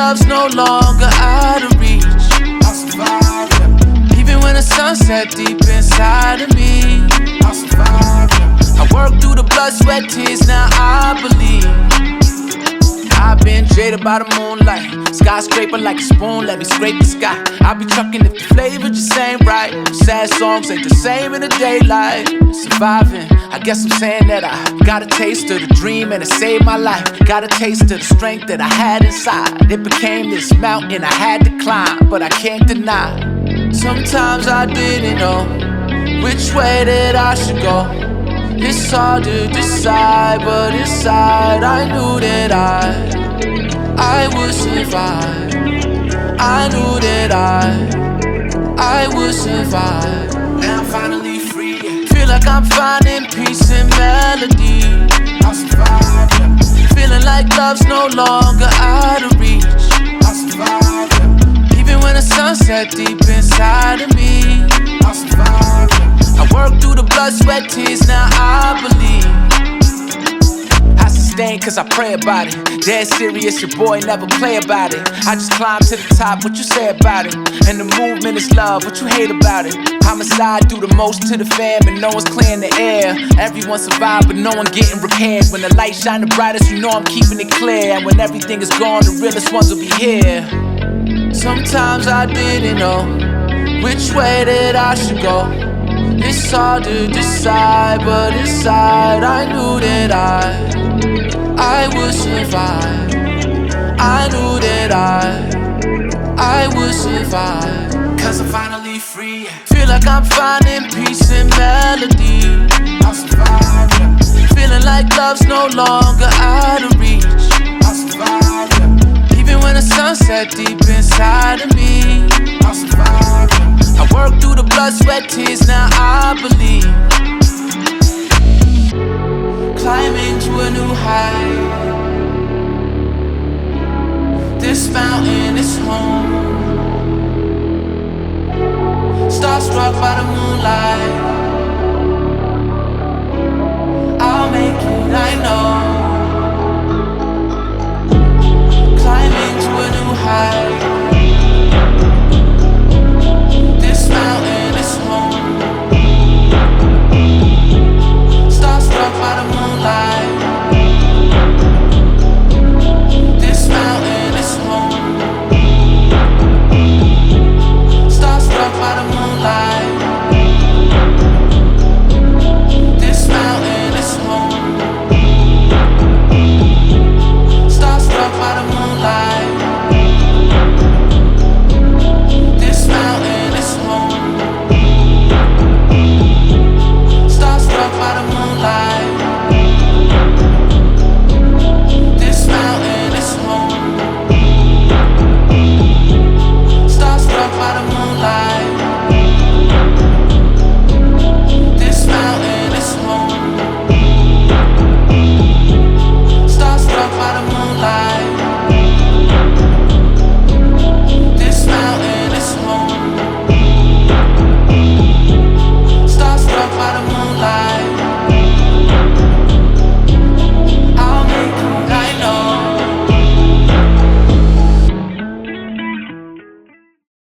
love's no longer out of reach. I'll survive, yeah. Even when the sun set deep inside of me, I'll survive, yeah. I work through the blood, sweat, tears, now I believe. I've been jaded by the moonlight, skyscraper like a spoon, let me scrape the sky. I be trucking if the flavor just ain't right. Sad songs ain't the same in the daylight. Surviving, I guess I'm saying that I got a taste of the dream and it saved my life. Got a taste of the strength that I had inside. It became this mountain I had to climb, but I can't deny. Sometimes I didn't know which way that I should go. It's hard to decide, but inside I knew that I would survive. I knew that I would survive. Now I'm finally free, yeah. Feel like I'm finding peace and melody. I'll survive, yeah. Feeling like love's no longer out of reach. I'll survive, yeah. Even when the sun set deep inside of me, I'll survive, yeah. I work through the blood, sweat, tears, now I believe. I sustain cause I pray about it. Dead serious, your boy never play about it. I just climb to the top, what you say about it? And the movement is love, what you hate about it? Homicide do the most to the fam and no one's clearing the air. Everyone survived but no one getting repaired. When the light shine the brightest, you know I'm keeping it clear. And when everything is gone, the realest ones will be here. Sometimes I didn't know which way that I should go. It's hard to decide, but inside I knew that I would survive. I knew that I would survive. Cause I'm finally free. Feel like I'm finding peace and melody. I'll survive, yeah. Feeling like love's no longer out of reach. I'll survive, yeah. Even when the sun set deep inside of me, I'll survive, yeah. I work through the blood, sweat, tears, now I believe. Climbing to a new height. This mountain is home. Starstruck by the moonlight. I'll make it, I know.